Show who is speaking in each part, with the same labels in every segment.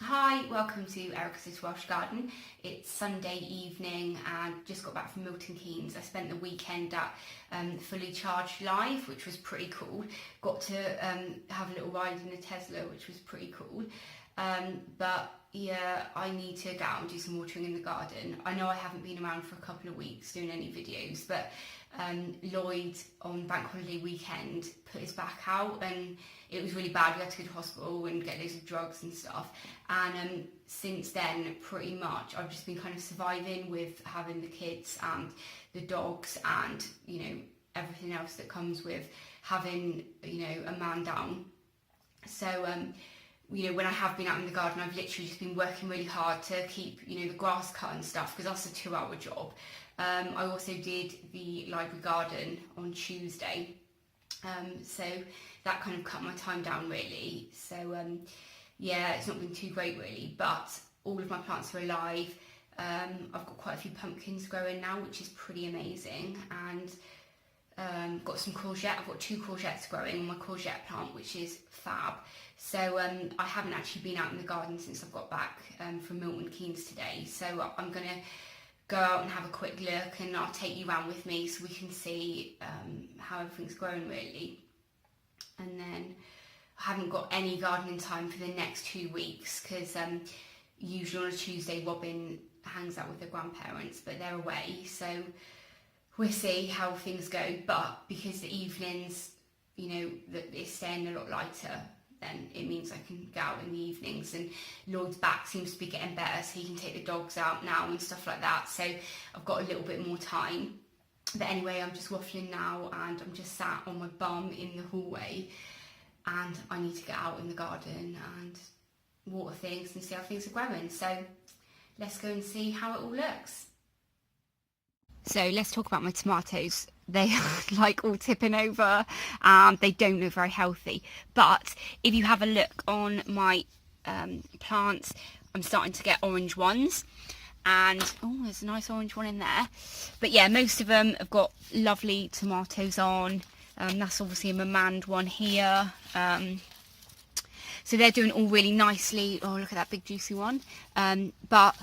Speaker 1: Hi, welcome to Erica's Welsh Garden. It's Sunday evening and just got back from Milton Keynes. I spent the weekend at Fully Charged Live, which was pretty cool. Got to have a little ride in a Tesla, which was pretty cool. But yeah, I need to get out and do some watering in the garden. I know I haven't been around for a couple of weeks doing any videos, but Lloyd on bank holiday weekend put his back out and it was really bad. We had to go to hospital and get loads of drugs and stuff. And since then, pretty much, I've just been kind of surviving with having the kids and the dogs and, you know, everything else that comes with having, you know, a man down. So, you know, when I have been out in the garden, I've literally just been working really hard to keep, you know, the grass cut and stuff, because that's a 2-hour job. I also did the library garden on Tuesday. So that kind of cut my time down really. So yeah, it's not been too great really, but all of my plants are alive. I've got quite a few pumpkins growing now, which is pretty amazing, and got some courgette. I've got 2 courgettes growing on my courgette plant, which is fab. So I haven't actually been out in the garden since I've got back from Milton Keynes today. So I'm gonna go out and have a quick look, and I'll take you around with me so we can see how everything's growing really. And then I haven't got any gardening time for the next 2 weeks because usually on a Tuesday Robin hangs out with her grandparents, but they're away, so we'll see how things go. But because the evenings, you know, that it's staying a lot lighter, then it means I can get out in the evenings, and Lloyd's back seems to be getting better, so he can take the dogs out now and stuff like that, so I've got a little bit more time. But anyway, I'm just waffling now, and I'm just sat on my bum in the hallway, and I need to get out in the garden and water things and see how things are growing. So let's go and see how it all looks. So let's talk about my tomatoes. They are like all tipping over and they don't look very healthy. But if you have a look on my plants, I'm starting to get orange ones. And oh, there's a nice orange one in there. But yeah, most of them have got lovely tomatoes on. That's obviously a Mamand one here. So they're doing all really nicely. Oh, look at that big juicy one. But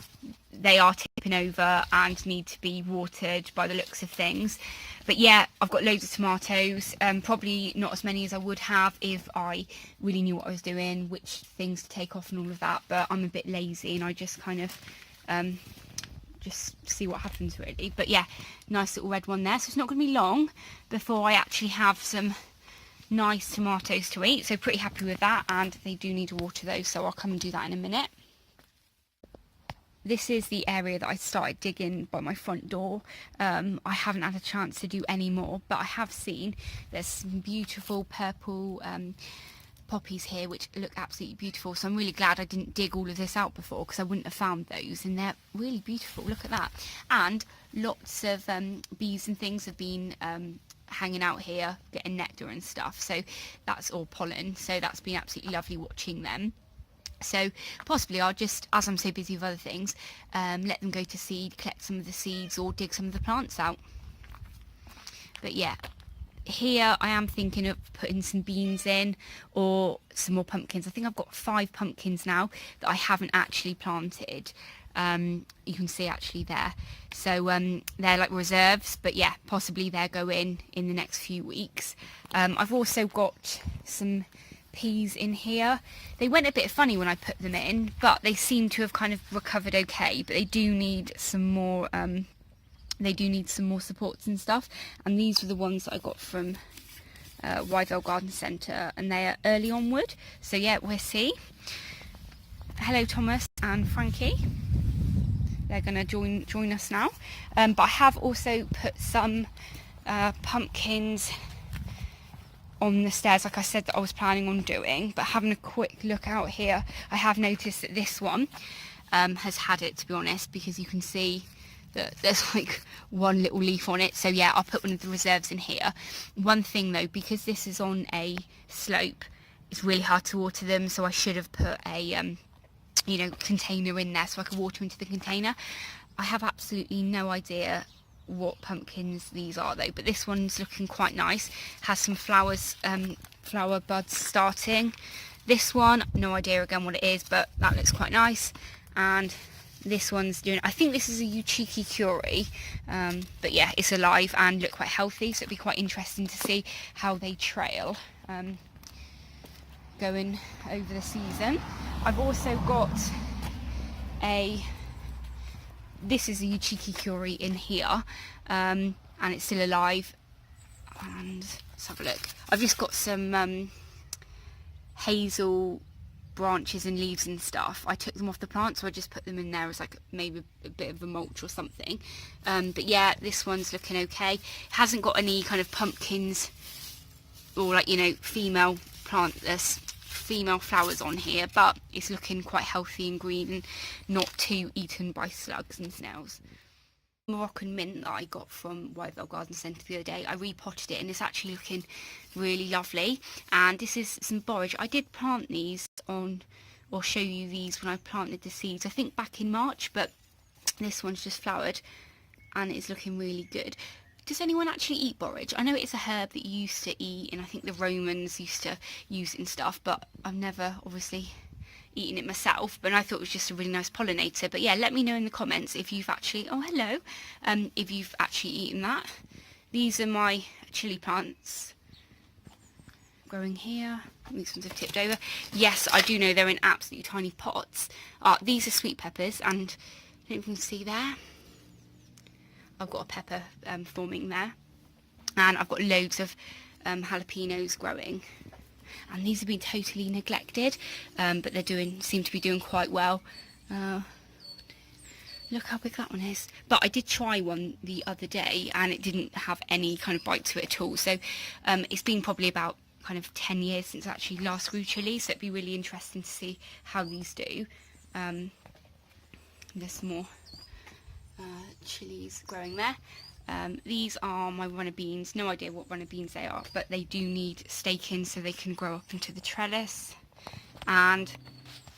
Speaker 1: they are tipping over and need to be watered by the looks of things. But yeah, I've got loads of tomatoes, probably not as many as I would have if I really knew what I was doing, which things to take off and all of that, but I'm a bit lazy and I just kind of just see what happens really. But yeah, nice little red one there. So it's not going to be long before I actually have some nice tomatoes to eat, so pretty happy with that, and they do need to water those, so I'll come and do that in a minute. This is the area that I started digging by my front door. I haven't had a chance to do any more, but I have seen there's some beautiful purple poppies here which look absolutely beautiful, so I'm really glad I didn't dig all of this out before, because I wouldn't have found those, and they're really beautiful. Look at that. And lots of bees and things have been hanging out here getting nectar and stuff, so that's all pollen, so that's been absolutely lovely watching them. So possibly I'll just, as I'm so busy with other things, let them go to seed, collect some of the seeds, or dig some of the plants out. But yeah, here I am thinking of putting some beans in, or some more pumpkins. I think I've got 5 pumpkins now that I haven't actually planted. You can see actually there. So they're like reserves, but yeah, possibly they're going in the next few weeks. I've also got some peas in here. They went a bit funny when I put them in, but they seem to have kind of recovered okay, but they do need some more supports and stuff, and these were the ones that I got from Wydell Garden Centre, and they are early onward, so yeah, we'll see. Hello Thomas and Frankie, they're going to join us now, but I have also put some pumpkins on the stairs, like I said that I was planning on doing. But having a quick look out here, I have noticed that this one has had it, to be honest, because you can see that there's like one little leaf on it. So yeah, I'll put one of the reserves in here. One thing though, because this is on a slope, it's really hard to water them, so I should have put a you know, container in there so I could water into the container. I have absolutely no idea what pumpkins these are though, but this one's looking quite nice, has some flowers, flower buds starting, This one, no idea again what it is, but that looks quite nice. And this one's doing, I think this is a Uchiki Curie, but yeah, it's alive and look quite healthy, so it'd be quite interesting to see how they trail going over the season. I've also got this is a Uchiki Curie in here, and it's still alive. And let's have a look. I've just got some hazel branches and leaves and stuff. I took them off the plant, so I just put them in there as like maybe a bit of a mulch or something. But yeah, this one's looking okay. It hasn't got any kind of pumpkins or like, you know, female flowers on here, but it's looking quite healthy and green and not too eaten by slugs and snails. Moroccan mint that I got from Whitevale Garden Centre the other day, I repotted it and it's actually looking really lovely. And this is some borage. I did plant these on, or show you these when I planted the seeds, I think back in March, but this one's just flowered and it's looking really good. Does anyone actually eat borage? I know it's a herb that you used to eat, and I think the Romans used to use it and stuff, but I've never obviously eaten it myself, but I thought it was just a really nice pollinator. But yeah, let me know in the comments if you've actually, oh hello, if you've actually eaten that. These are my chili plants growing here. These ones have tipped over. Yes, I do know they're in absolutely tiny pots. These are sweet peppers, and I don't know if you can see there. I've got a pepper forming there, and I've got loads of jalapenos growing, and these have been totally neglected, but they seem to be doing quite well. Look how big that one is. But I did try one the other day and it didn't have any kind of bite to it at all, so it's been probably about kind of 10 years since I actually last grew chili, so it'd be really interesting to see how these do. There's some more chilies growing there. These are my runner beans. No idea what runner beans they are, but they do need staking so they can grow up into the trellis. And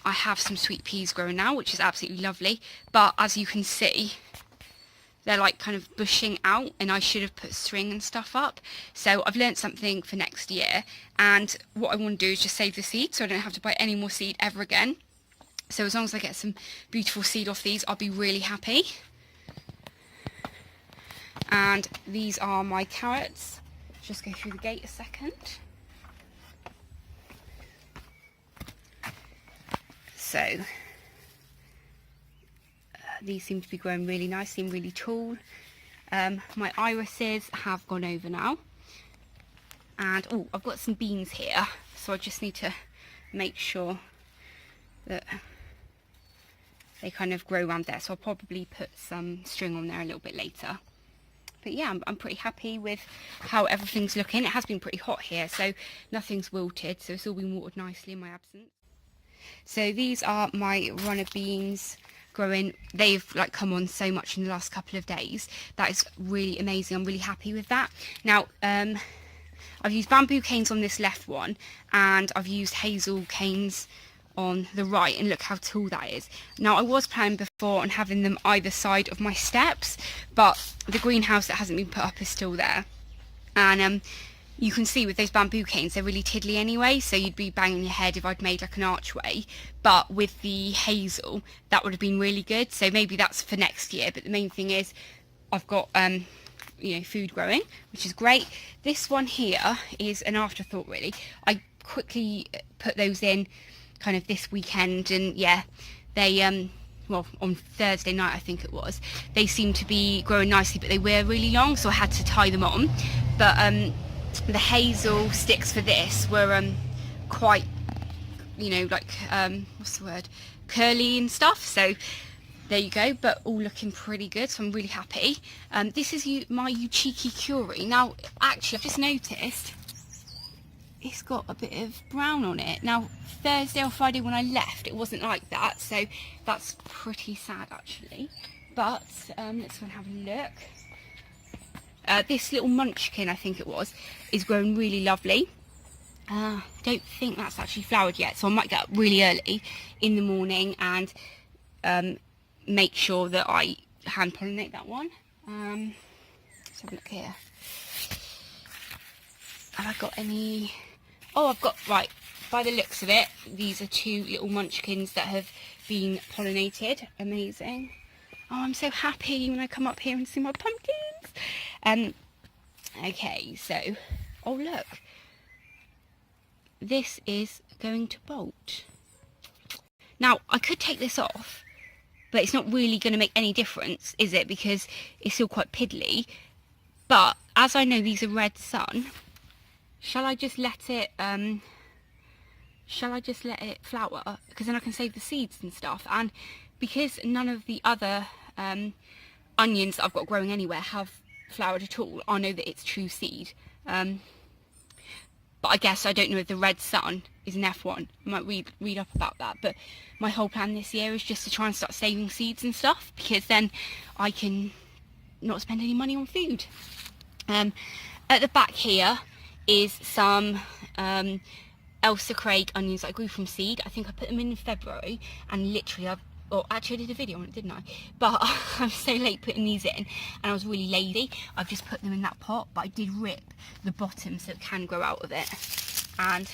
Speaker 1: I have some sweet peas growing now, which is absolutely lovely, but as you can see, they're like kind of bushing out, and I should have put string and stuff up. So I've learnt something for next year, and what I want to do is just save the seed so I don't have to buy any more seed ever again. So as long as I get some beautiful seed off these, I'll be really happy. And these are my carrots. Just go through the gate a second. So these seem to be growing really nicely and really tall. My irises have gone over now, and oh, I've got some beans here, so I just need to make sure that they kind of grow around there, so I'll probably put some string on there a little bit later. But yeah, I'm pretty happy with how everything's looking. It has been pretty hot here, so nothing's wilted, so it's all been watered nicely in my absence. So these are my runner beans growing. They've like come on so much in the last couple of days. That is really amazing. I'm really happy with that. Now I've used bamboo canes on this left one, and I've used hazel canes on the right, and look how tall that is. Now I was planning before on having them either side of my steps, but the greenhouse that hasn't been put up is still there, and you can see with those bamboo canes they're really tiddly anyway, so you'd be banging your head if I'd made like an archway. But with the hazel that would have been really good, so maybe that's for next year. But the main thing is I've got you know, food growing, which is great. This one here is an afterthought really. I quickly put those in kind of this weekend, and yeah, they well, on Thursday night I think it was, they seemed to be growing nicely, but they were really long, so I had to tie them on. But the hazel sticks for this were quite, you know, like what's the word, curly and stuff, so there you go. But all looking pretty good, so I'm really happy. This is my Uchiki Curie. Now actually I've just noticed it's got a bit of brown on it. Now Thursday or Friday when I left it wasn't like that, so that's pretty sad actually. But let's go and have a look. This little munchkin, I think it was, is growing really lovely. Don't think that's actually flowered yet, so I might get up really early in the morning and make sure that I hand pollinate that one. Let's have a look here. Have I got any? Oh, I've got, right, by the looks of it, these are 2 little munchkins that have been pollinated. Amazing. Oh, I'm so happy when I come up here and see my pumpkins. Okay, so, oh look, this is going to bolt. Now, I could take this off, but it's not really going to make any difference, is it? Because it's still quite piddly. But as I know these are red sun, shall I just let it flower? Because then I can save the seeds and stuff. And because none of the other onions that I've got growing anywhere have flowered at all, I know that it's true seed. But I guess I don't know if the red sun is an F1. I might read up about that. But my whole plan this year is just to try and start saving seeds and stuff, because then I can not spend any money on food. At the back here is some Elsa Craig onions that I grew from seed. I think I put them in February, and literally actually I did a video on it, didn't I? But I was so late putting these in, and I was really lazy. I've just put them in that pot, but I did rip the bottom so it can grow out of it, and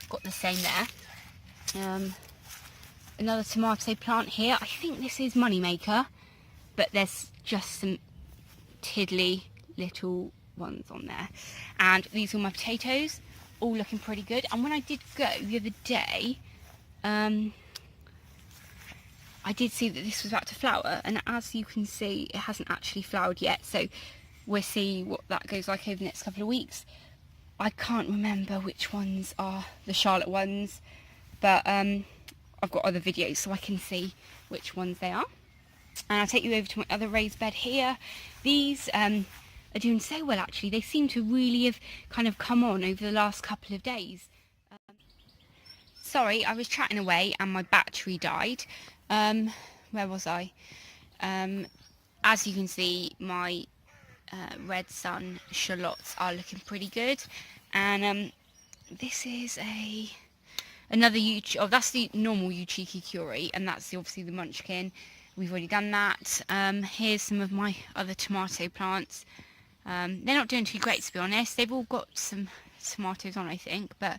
Speaker 1: got the same there. Another tomato plant here. I think this is Moneymaker, but there's just some tiddly little ones on there. And these are my potatoes, all looking pretty good. And when I did go the other day, I did see that this was about to flower, and as you can see, it hasn't actually flowered yet, so we'll see what that goes like over the next couple of weeks. I can't remember which ones are the Charlotte ones, but I've got other videos so I can see which ones they are. And I'll take you over to my other raised bed here. These are doing so well, actually. They seem to really have kind of come on over the last couple of days. Sorry, I was chatting away and my battery died. Where was I? As you can see, my red sun shallots are looking pretty good. And this is another that's the normal Uchiki Curie, and that's obviously the munchkin. We've already done that. Here's some of my other tomato plants. They're not doing too great, to be honest. They've all got some tomatoes on, I think, but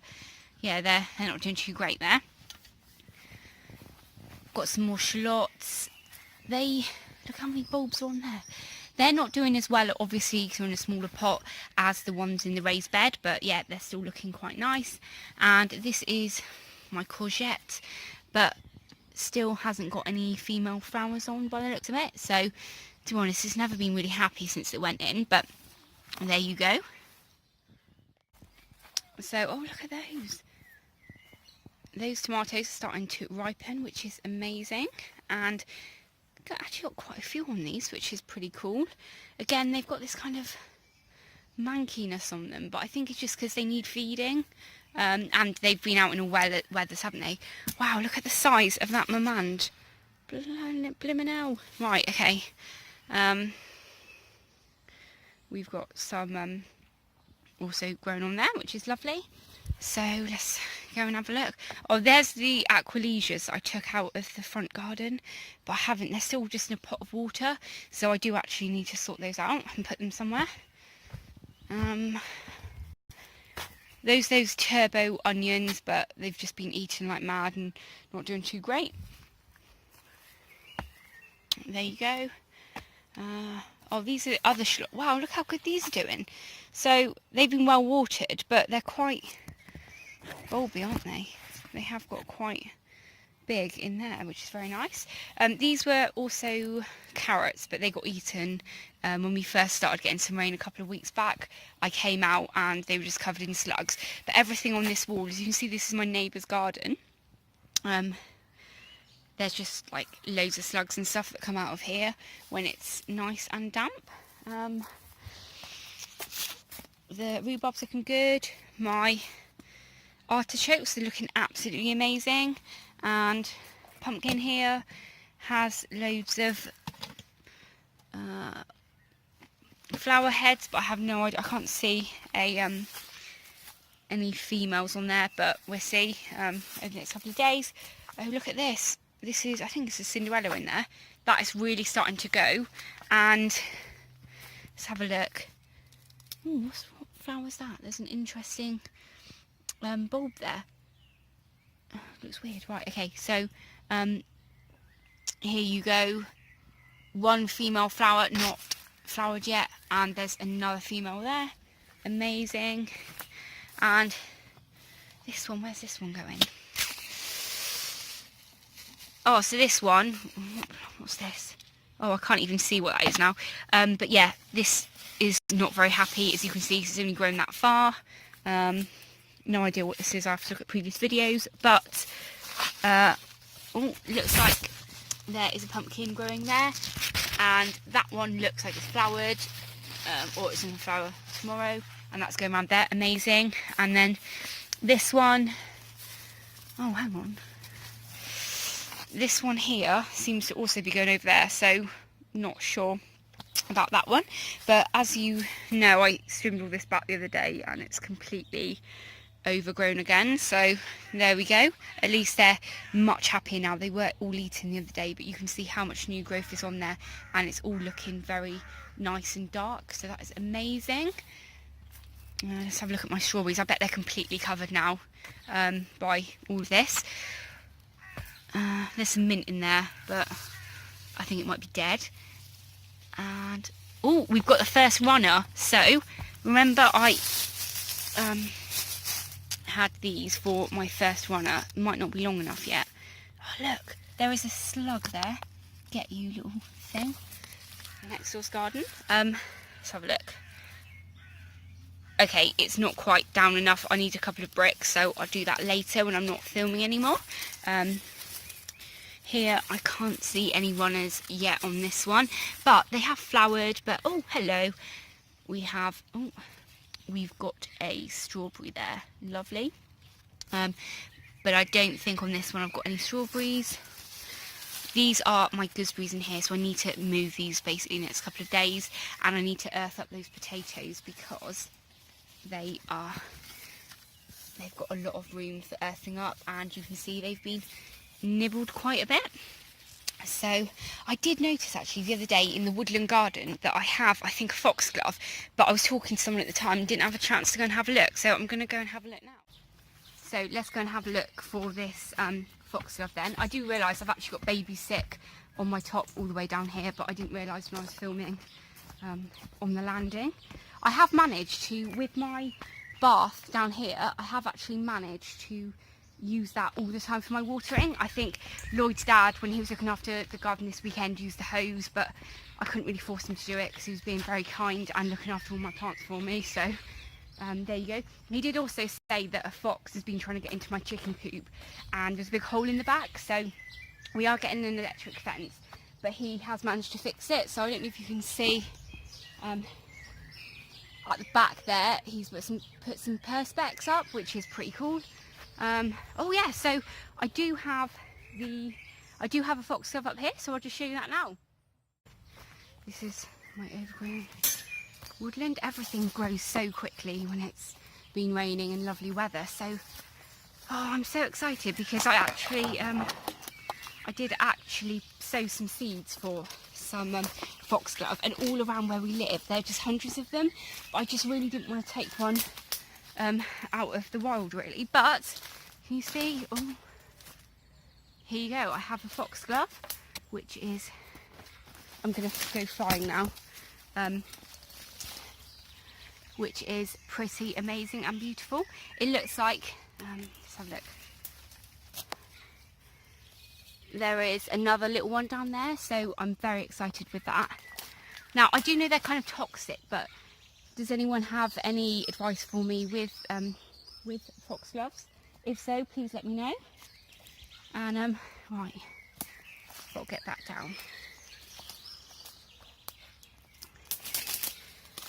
Speaker 1: yeah, they're not doing too great there. Got some more shallots. Look how many bulbs are on there. They're not doing as well, obviously, because they're in a smaller pot, as the ones in the raised bed, but yeah, they're still looking quite nice. And this is my courgette, but still hasn't got any female flowers on by the looks of it. So, to be honest, it's never been really happy since it went in, but there you go. So, oh, look at those. Those tomatoes are starting to ripen, which is amazing. And I've actually got quite a few on these, which is pretty cool. Again, they've got this kind of mankiness on them, but I think it's just because they need feeding. And they've been out in all weathers, haven't they? Wow, look at the size of that mamand. Blimmin' hell. Right, okay. We've got some also grown on there, which is lovely. So let's go and have a look. Oh, there's the aquilesias I took out of the front garden, but I haven't. They're still just in a pot of water, so I do actually need to sort those out and put them somewhere. Those turbo onions, but they've just been eaten like mad and not doing too great. There you go. Oh, these are the other wow, look how good these are doing. So they've been well watered, but they're quite bulby, aren't they? They have got quite big in there, which is very nice. These were also carrots, but they got eaten when we first started getting some rain a couple of weeks back. I came out and they were just covered in slugs. But everything on this wall, as you can see, this is my neighbour's garden. There's just like loads of slugs and stuff that come out of here when it's nice and damp. The rhubarb's looking good. My artichokes are looking absolutely amazing. And pumpkin here has loads of flower heads, but I have no idea. I can't see any females on there, but we'll see over the next couple of days. Oh, look at this. This is, I think it's a Cinderella in there. That is really starting to go. And let's have a look. Ooh, what flower is that? There's an interesting bulb there. Looks weird. Right, okay, so here you go. One female flower, not flowered yet, and there's another female there. Amazing. And this one, where's this one going? Oh, so this one, what's this? Oh, I can't even see what that is now. But yeah, this is not very happy, as you can see, it's only grown that far. No idea what this is, I have to look at previous videos, but oh, looks like there is a pumpkin growing there, and that one looks like it's flowered, or it's in the flower tomorrow, and that's going around there. Amazing. And then this one, oh, hang on, this one here seems to also be going over there, so not sure about that one. But as you know, I trimmed all this back the other day and it's completely overgrown again, so there we go. At least they're much happier now. They were all eaten the other day, but you can see how much new growth is on there, and it's all looking very nice and dark, so that is amazing. Let's have a look at my strawberries. I bet they're completely covered now by all of this. There's some mint in there, but I think it might be dead. And oh, we've got the first runner. So remember, I had these for my first runner. It might not be long enough yet. Oh, look, there is a slug there. Get you, little thing. Next door's garden. Let's have a look. Okay, it's not quite down enough. I need a couple of bricks, so I'll do that later when I'm not filming anymore. Here I can't see any runners yet on this one, but they have flowered. But oh, hello, we've got a strawberry there. Lovely. But I don't think on this one I've got any strawberries. These are my gooseberries in here, so I need to move these basically in the next couple of days, and I need to earth up those potatoes because they've got a lot of room for earthing up, and you can see they've been nibbled quite a bit. So I did notice actually the other day in the woodland garden that I have, I think, a foxglove, but I was talking to someone at the time and didn't have a chance to go and have a look, so I'm going to go and have a look now. So let's go and have a look for this foxglove then. I do realise I've actually got baby sick on my top all the way down here, but I didn't realise when I was filming on the landing. I have managed to, with my bath down here, I have actually managed to use that all the time for my watering. I think Lloyd's dad, when he was looking after the garden this weekend, used the hose, but I couldn't really force him to do it because he was being very kind and looking after all my plants for me. So there you go. He did also say that a fox has been trying to get into my chicken coop and there's a big hole in the back, so we are getting an electric fence, but he has managed to fix it. So I don't know if you can see at the back there, he's put some perspex up, which is pretty cool. Oh yeah, so I do have a foxglove up here, so I'll just show you that now. This is my overgrown woodland. Everything grows so quickly when it's been raining and lovely weather, so I'm so excited because I did actually sow some seeds for some foxglove, and all around where we live there are just hundreds of them, but I just really didn't want to take one out of the wild really. But can you see, oh, here you go, I have a foxglove, which is, I'm going to go flying now, which is pretty amazing and beautiful. It looks like, let's have a look, there is another little one down there, so I'm very excited with that. Now I do know they're kind of toxic, but does anyone have any advice for me with foxgloves? If so, please let me know. And right, I'll get that down.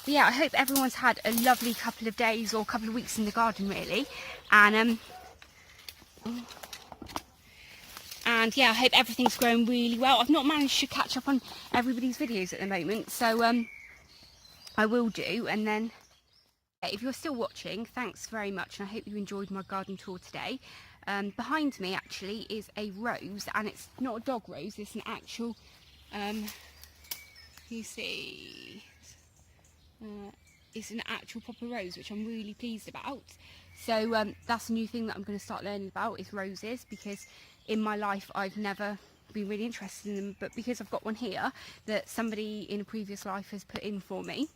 Speaker 1: But yeah, I hope everyone's had a lovely couple of days or couple of weeks in the garden really, and yeah, I hope everything's growing really well. I've not managed to catch up on everybody's videos at the moment, so I will do. And then if you're still watching, thanks very much, and I hope you enjoyed my garden tour today. Behind me actually is a rose, and it's not a dog rose, it's an actual, you see, it's an actual proper rose, which I'm really pleased about. So that's a new thing that I'm going to start learning about, is roses, because in my life I've never been really interested in them, but because I've got one here that somebody in a previous life has put in for me,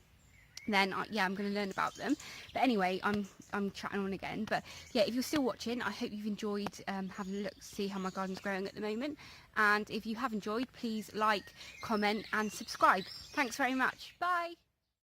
Speaker 1: then yeah, I'm going to learn about them. But anyway, I'm chatting on again. But yeah, if you're still watching, I hope you've enjoyed having a look to see how my garden's growing at the moment. And if you have enjoyed, please like, comment and subscribe. Thanks very much. Bye.